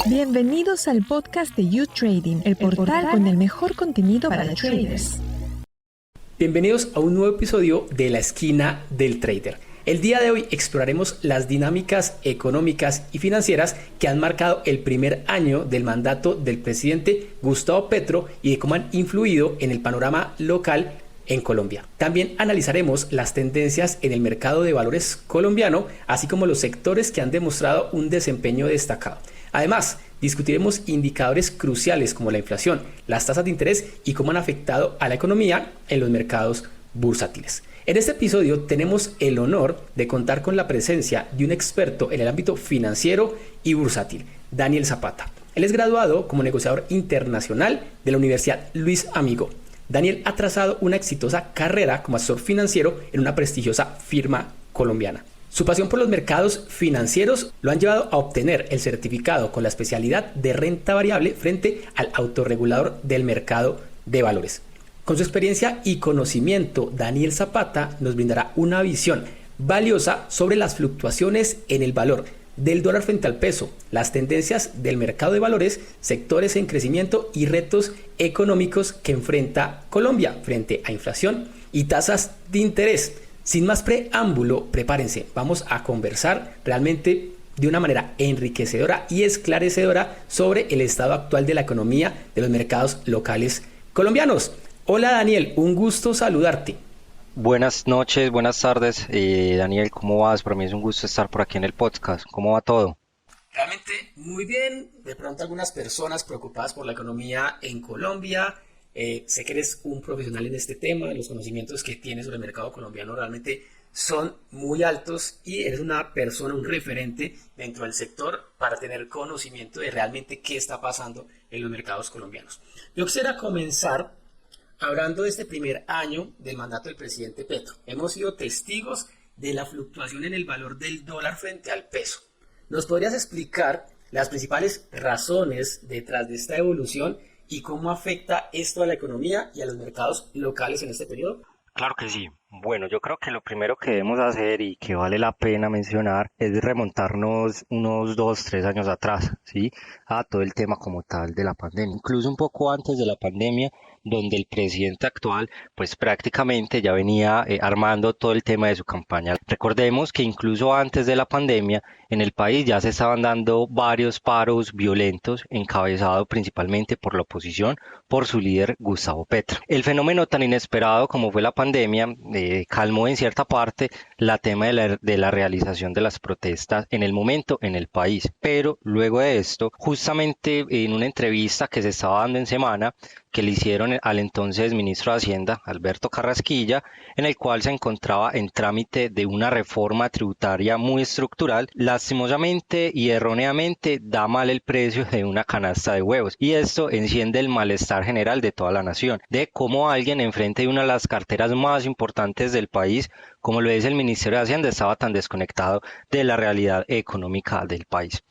Bienvenidos al podcast de You Trading, el portal con el mejor contenido para traders. Bienvenidos a un nuevo episodio de La Esquina del Trader. El día de hoy exploraremos las dinámicas económicas y financieras que han marcado el primer año del mandato del presidente Gustavo Petro y de cómo han influido en el panorama local en Colombia. También analizaremos las tendencias en el mercado de valores colombiano, así como los sectores que han demostrado un desempeño destacado. Además, discutiremos indicadores cruciales como la inflación, las tasas de interés y cómo han afectado a la economía en los mercados bursátiles. En este episodio tenemos el honor de contar con la presencia de un experto en el ámbito financiero y bursátil, Daniel Zapata. Él es graduado como negociador internacional de la Universidad Luis Amigo. Daniel ha trazado una exitosa carrera como asesor financiero en una prestigiosa firma colombiana. Su pasión por los mercados financieros lo han llevado a obtener el certificado con la especialidad de renta variable frente al autorregulador del mercado de valores. Con su experiencia y conocimiento, Daniel Zapata nos brindará una visión valiosa sobre las fluctuaciones en el valor del dólar frente al peso, las tendencias del mercado de valores, sectores en crecimiento y retos económicos que enfrenta Colombia frente a inflación y tasas de interés. Sin más preámbulo, prepárense, vamos a conversar realmente de una manera enriquecedora y esclarecedora sobre el estado actual de la economía de los mercados locales colombianos. Hola Daniel, un gusto saludarte. Buenas noches, buenas tardes, Daniel, ¿cómo vas? Para mí es un gusto estar por aquí en el podcast. ¿Cómo va todo? Realmente muy bien. De pronto algunas personas preocupadas por la economía en Colombia. Sé que eres un profesional en este tema, los conocimientos que tienes sobre el mercado colombiano realmente son muy altos y eres una persona, un referente dentro del sector para tener conocimiento de realmente qué está pasando en los mercados colombianos. Yo quisiera comenzar hablando de este primer año del mandato del presidente Petro. Hemos sido testigos de la fluctuación en el valor del dólar frente al peso. ¿Nos podrías explicar las principales razones detrás de esta evolución y cómo afecta esto a la economía y a los mercados locales en este periodo? Claro que sí. Bueno, yo creo que lo primero que debemos hacer y que vale la pena mencionar es remontarnos unos 2, 3 años atrás, ¿sí? A todo el tema como tal de la pandemia, incluso un poco antes de la pandemia, donde el presidente actual pues prácticamente ya venía armando todo el tema de su campaña. Recordemos que incluso antes de la pandemia en el país ya se estaban dando varios paros violentos encabezados principalmente por la oposición, por su líder Gustavo Petro. El fenómeno tan inesperado como fue la pandemia calmó en cierta parte la tema de la realización de las protestas en el momento en el país, pero luego de esto, justamente en una entrevista que se estaba dando en semana, que le hicieron al entonces ministro de Hacienda, Alberto Carrasquilla, en el cual se encontraba en trámite de una reforma tributaria muy estructural, lastimosamente y erróneamente da mal el precio de una canasta de huevos. Y esto enciende el malestar general de toda la nación, de cómo alguien enfrente de una de las carteras más importantes del país, como lo es el Ministerio de Hacienda, estaba tan desconectado de la realidad económica del país.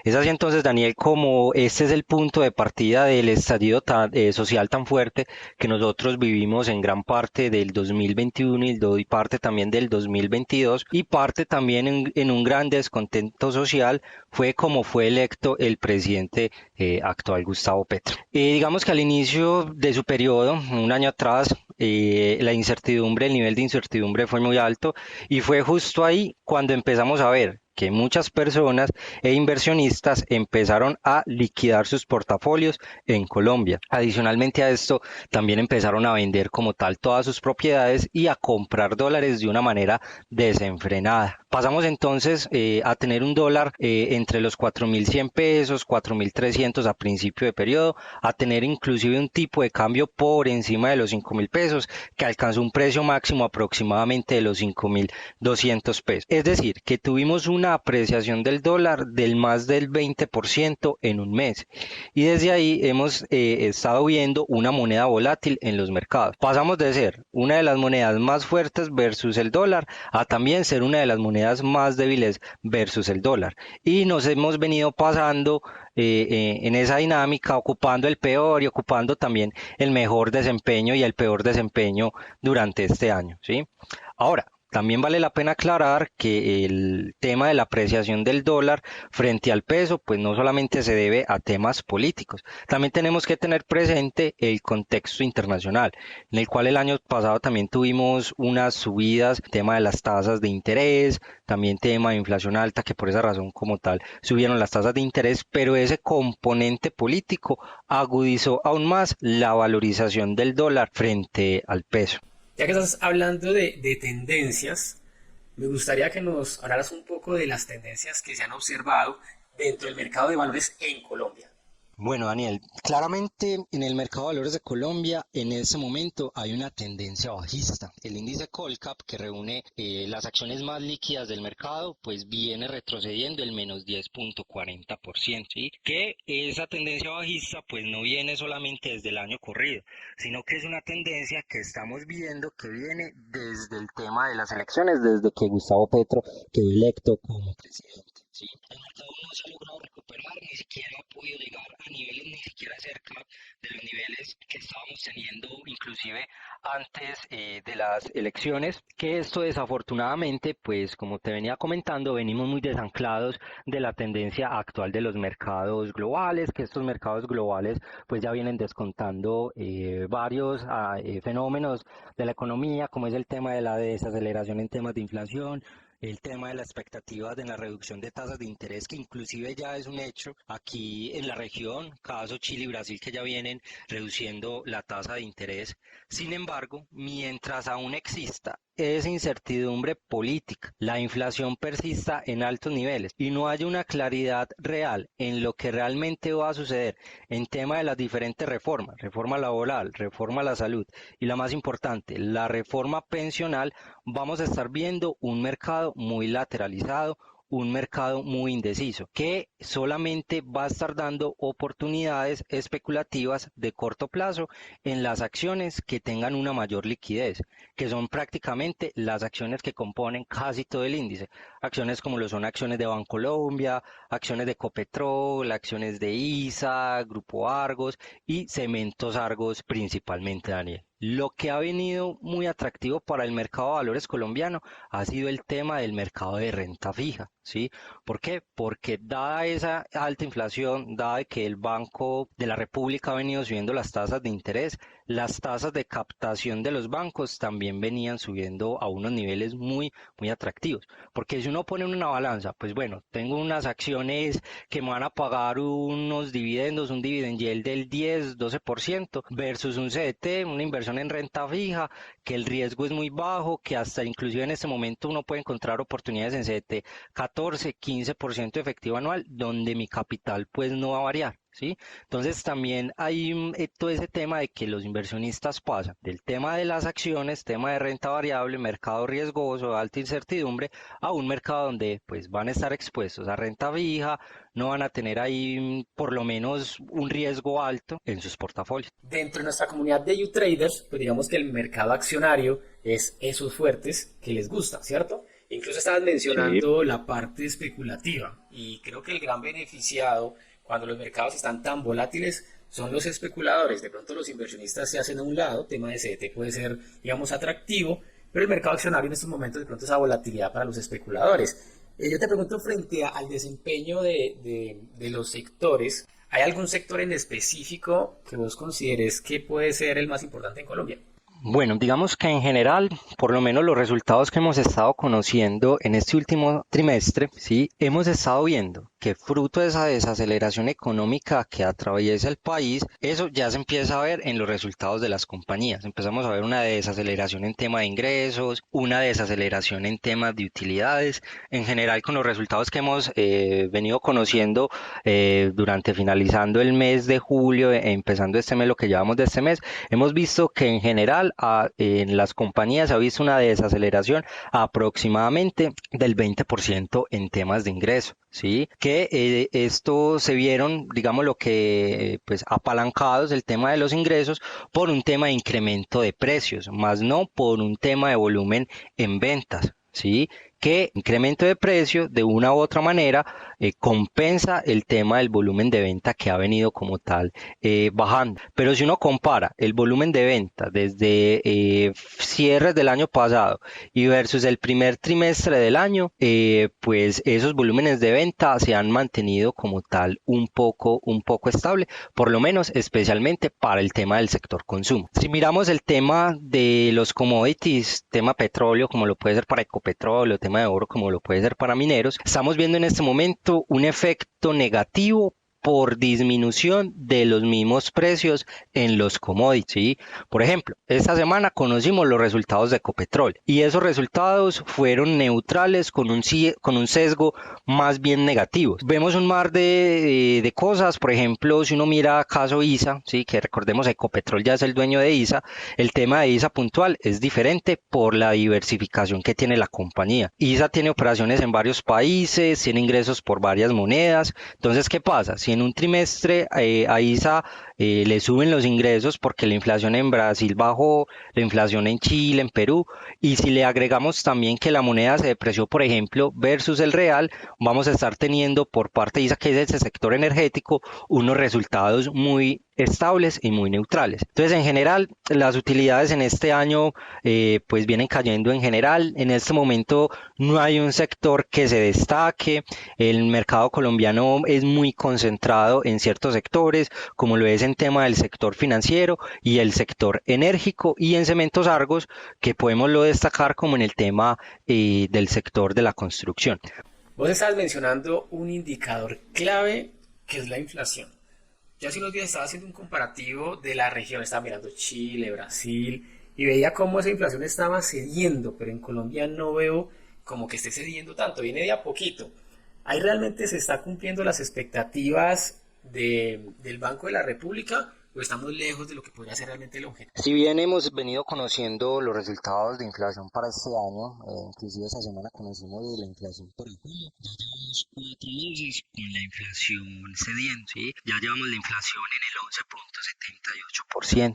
Es así entonces, Daniel, como este es el punto de partida del estallido social tan fuerte que nosotros vivimos en gran parte del 2021 y parte también del 2022 y parte también en un gran descontento social fue como fue electo el presidente actual Gustavo Petro. Digamos que al inicio de su periodo, un año atrás, la incertidumbre, el nivel de incertidumbre fue muy alto y fue justo ahí cuando empezamos a ver que muchas personas e inversionistas empezaron a liquidar sus portafolios en Colombia. Adicionalmente a esto, también empezaron a vender como tal todas sus propiedades y a comprar dólares de una manera desenfrenada. Pasamos entonces a tener un dólar entre los 4.100 pesos, 4.300 a principio de periodo, a tener inclusive un tipo de cambio por encima de los 5.000 pesos, que alcanzó un precio máximo aproximadamente de los 5.200 pesos. Es decir, que tuvimos una apreciación del dólar del más del 20% en un mes. Y desde ahí hemos estado viendo una moneda volátil en los mercados. Pasamos de ser una de las monedas más fuertes versus el dólar a también ser una de las monedas más débiles versus el dólar. Y nos hemos venido pasando en esa dinámica, ocupando el peor y ocupando también el mejor desempeño y el peor desempeño durante este año, ¿sí? Ahora, También vale la pena aclarar que el tema de la apreciación del dólar frente al peso, pues no solamente se debe a temas políticos, también tenemos que tener presente el contexto internacional, en el cual el año pasado también tuvimos unas subidas, tema de las tasas de interés, también tema de inflación alta, que por esa razón como tal subieron las tasas de interés, pero ese componente político agudizó aún más la valorización del dólar frente al peso. Ya que estás hablando de tendencias, me gustaría que nos hablaras un poco de las tendencias que se han observado dentro del mercado de valores en Colombia. Bueno, Daniel, claramente en el mercado de valores de Colombia en este momento hay una tendencia bajista. El índice Colcap, que reúne las acciones más líquidas del mercado, pues viene retrocediendo el menos 10.40%, ¿sí? Que esa tendencia bajista pues no viene solamente desde el año corrido, sino que es una tendencia que estamos viendo que viene desde el tema de las elecciones, desde que Gustavo Petro quedó electo como presidente. Sí, el mercado no se ha logrado recuperar, ni siquiera ha podido llegar a niveles ni siquiera cerca de los niveles que estábamos teniendo inclusive antes de las elecciones, que esto desafortunadamente, pues como te venía comentando, venimos muy desanclados de la tendencia actual de los mercados globales, que estos mercados globales pues ya vienen descontando varios fenómenos de la economía, como es el tema de la desaceleración en temas de inflación, el tema de la expectativa de la reducción de tasas de interés, que inclusive ya es un hecho aquí en la región, caso Chile y Brasil, que ya vienen reduciendo la tasa de interés. Sin embargo, mientras aún exista esa incertidumbre política, la inflación persista en altos niveles y no haya una claridad real en lo que realmente va a suceder en tema de las diferentes reformas, reforma laboral, reforma a la salud y la más importante, la reforma pensional, vamos a estar viendo un mercado muy lateralizado, un mercado muy indeciso, que solamente va a estar dando oportunidades especulativas de corto plazo en las acciones que tengan una mayor liquidez, que son prácticamente las acciones que componen casi todo el índice. Acciones como lo son acciones de Bancolombia, acciones de Copetrol, acciones de ISA, Grupo Argos y Cementos Argos principalmente, Daniel. Lo que ha venido muy atractivo para el mercado de valores colombiano ha sido el tema del mercado de renta fija, ¿sí? ¿Por qué? Porque dada esa alta inflación, dada que el Banco de la República ha venido subiendo las tasas de interés, las tasas de captación de los bancos también venían subiendo a unos niveles muy, muy atractivos. Porque si uno pone en una balanza, pues bueno, tengo unas acciones que me van a pagar unos dividendos, un dividend yield del 10, 12% versus un CDT, una inversión en renta fija, que el riesgo es muy bajo, que hasta inclusive en este momento uno puede encontrar oportunidades en CDT 14, 15% efectivo anual, donde mi capital pues no va a variar. ¿Sí? Entonces también hay todo ese tema de que los inversionistas pasan del tema de las acciones, tema de renta variable, mercado riesgoso, alta incertidumbre, a un mercado donde pues van a estar expuestos a renta fija, no van a tener ahí por lo menos un riesgo alto en sus portafolios. Dentro de nuestra comunidad de U-Traders, pues digamos que el mercado accionario es esos fuertes que les gusta, ¿cierto? Incluso estabas mencionando la parte especulativa y creo que el gran beneficiado cuando los mercados están tan volátiles son los especuladores. De pronto los inversionistas se hacen a un lado, tema de CDT puede ser, digamos, atractivo, pero el mercado accionario en estos momentos de pronto esa volatilidad para los especuladores. Yo te pregunto frente al desempeño de los sectores, ¿hay algún sector en específico que vos consideres que puede ser el más importante en Colombia? Bueno, digamos que en general, por lo menos los resultados que hemos estado conociendo en este último trimestre, sí, hemos estado viendo que fruto de esa desaceleración económica que atraviesa el país, eso ya se empieza a ver en los resultados de las compañías. Empezamos a ver una desaceleración en tema de ingresos, una desaceleración en temas de utilidades. En general, con los resultados que hemos venido conociendo durante finalizando el mes de julio, empezando este mes, lo que llevamos de este mes, hemos visto que en general en las compañías ha visto una desaceleración aproximadamente del 20% en temas de ingreso, ¿sí? Que esto se vieron, digamos, lo que pues apalancados el tema de los ingresos por un tema de incremento de precios, más no por un tema de volumen en ventas, ¿sí? Que incremento de precio de una u otra manera compensa el tema del volumen de venta que ha venido como tal bajando. Pero si uno compara el volumen de venta desde cierres del año pasado y versus el primer trimestre del año, pues esos volúmenes de venta se han mantenido como tal un poco estable, por lo menos especialmente para el tema del sector consumo. Si miramos el tema de los commodities, tema petróleo como lo puede ser para Ecopetróleo, tema de oro como lo puede ser para mineros, estamos viendo en este momento un efecto negativo por disminución de los mismos precios en los commodities, ¿sí? Por ejemplo, esta semana conocimos los resultados de Ecopetrol y esos resultados fueron neutrales con un sesgo más bien negativo. Vemos un mar de cosas, por ejemplo, si uno mira caso ISA, ¿sí? Que recordemos Ecopetrol ya es el dueño de ISA, el tema de ISA puntual es diferente por la diversificación que tiene la compañía. ISA tiene operaciones en varios países, tiene ingresos por varias monedas, entonces, ¿qué pasa? Si en un trimestre a ISA le suben los ingresos porque la inflación en Brasil bajó, la inflación en Chile, en Perú, y si le agregamos también que la moneda se depreció, por ejemplo, versus el real, vamos a estar teniendo por parte de ISA, que es ese sector energético, unos resultados muy estables y muy neutrales. Entonces, en general, las utilidades en este año pues vienen cayendo en general. En este momento no hay un sector que se destaque. El mercado colombiano es muy concentrado en ciertos sectores, como lo es en tema del sector financiero y el sector enérgico, y en Cementos Argos, que podemos lo destacar como en el tema del sector de la construcción. Vos estás mencionando un indicador clave que es la inflación. Yo hace unos días estaba haciendo un comparativo de la región, estaba mirando Chile, Brasil, y veía cómo esa inflación estaba cediendo, pero en Colombia no veo como que esté cediendo tanto, viene de a poquito. ¿Ahí realmente se está cumpliendo las expectativas del Banco de la República o estamos lejos de lo que podría ser realmente el objetivo? Si bien hemos venido conociendo los resultados de inflación para este año, inclusive esta semana conocimos la inflación por julio, ya llevamos 4 meses con la inflación cediendo, ¿sí? Ya llevamos la inflación en el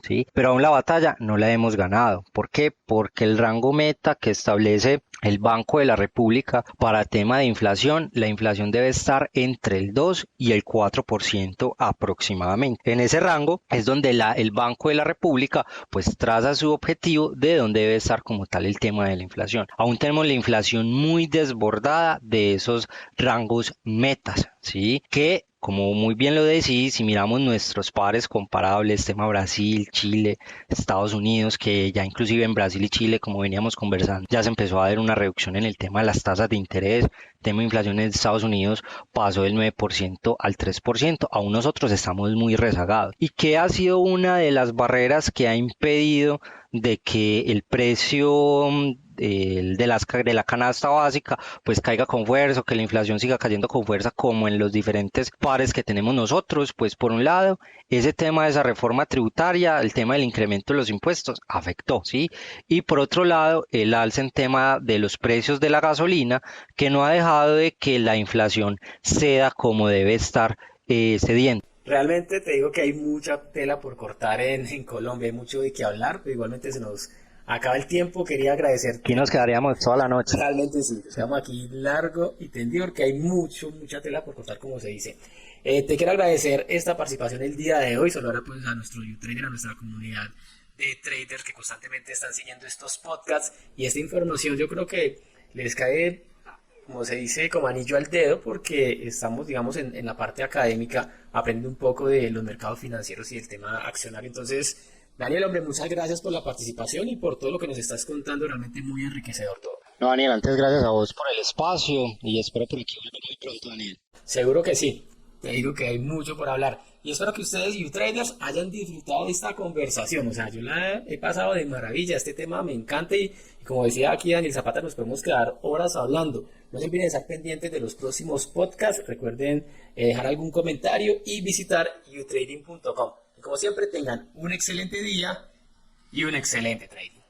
11.78%, ¿sí? Pero aún la batalla no la hemos ganado. ¿Por qué? Porque el rango meta que establece el Banco de la República para tema de inflación, la inflación debe estar entre el 2 y el 4% aproximadamente. En ese rango es donde el Banco de la República pues traza su objetivo de dónde debe estar como tal el tema de la inflación. Aún tenemos la inflación muy desbordada de esos rangos metas, ¿sí? Que como muy bien lo decís, si miramos nuestros pares comparables, tema Brasil, Chile, Estados Unidos, que ya inclusive en Brasil y Chile, como veníamos conversando, ya se empezó a ver una reducción en el tema de las tasas de interés. El tema de inflación en Estados Unidos pasó del 9% al 3%, aún nosotros estamos muy rezagados. ¿Y qué ha sido una de las barreras que ha impedido de que el precio de la canasta básica pues caiga con fuerza, o que la inflación siga cayendo con fuerza como en los diferentes pares que tenemos nosotros? Pues por un lado, ese tema de esa reforma tributaria, el tema del incremento de los impuestos afectó, ¿sí? Y por otro lado, el alza en tema de los precios de la gasolina, que no ha dejado de que la inflación ceda como debe estar cediendo. Realmente te digo que hay mucha tela por cortar en Colombia, hay mucho de qué hablar, pero igualmente se nos acaba el tiempo. Quería agradecerte. Aquí nos quedaríamos toda la noche. Realmente sí, estamos aquí largo y tendido porque hay mucha tela por cortar, como se dice. Te quiero agradecer esta participación el día de hoy, saludar pues a nuestro YouTrader, a nuestra comunidad de traders que constantemente están siguiendo estos podcasts y esta información. Yo creo que les cae, como se dice, como anillo al dedo, porque estamos, digamos, en la parte académica, aprendiendo un poco de los mercados financieros y del tema accionario. Entonces, Daniel, hombre, muchas gracias por la participación y por todo lo que nos estás contando, realmente muy enriquecedor todo. No, Daniel, antes gracias a vos por el espacio y espero por aquí volver muy pronto, Daniel. Seguro que sí, te digo que hay mucho por hablar y espero que ustedes, YouTraders, hayan disfrutado de esta conversación. O sea, yo la he pasado de maravilla, este tema me encanta y como decía aquí Daniel Zapata, nos podemos quedar horas hablando. No se olviden de estar pendientes de los próximos podcasts, recuerden dejar algún comentario y visitar youtrading.com. Y como siempre, tengan un excelente día y un excelente trading.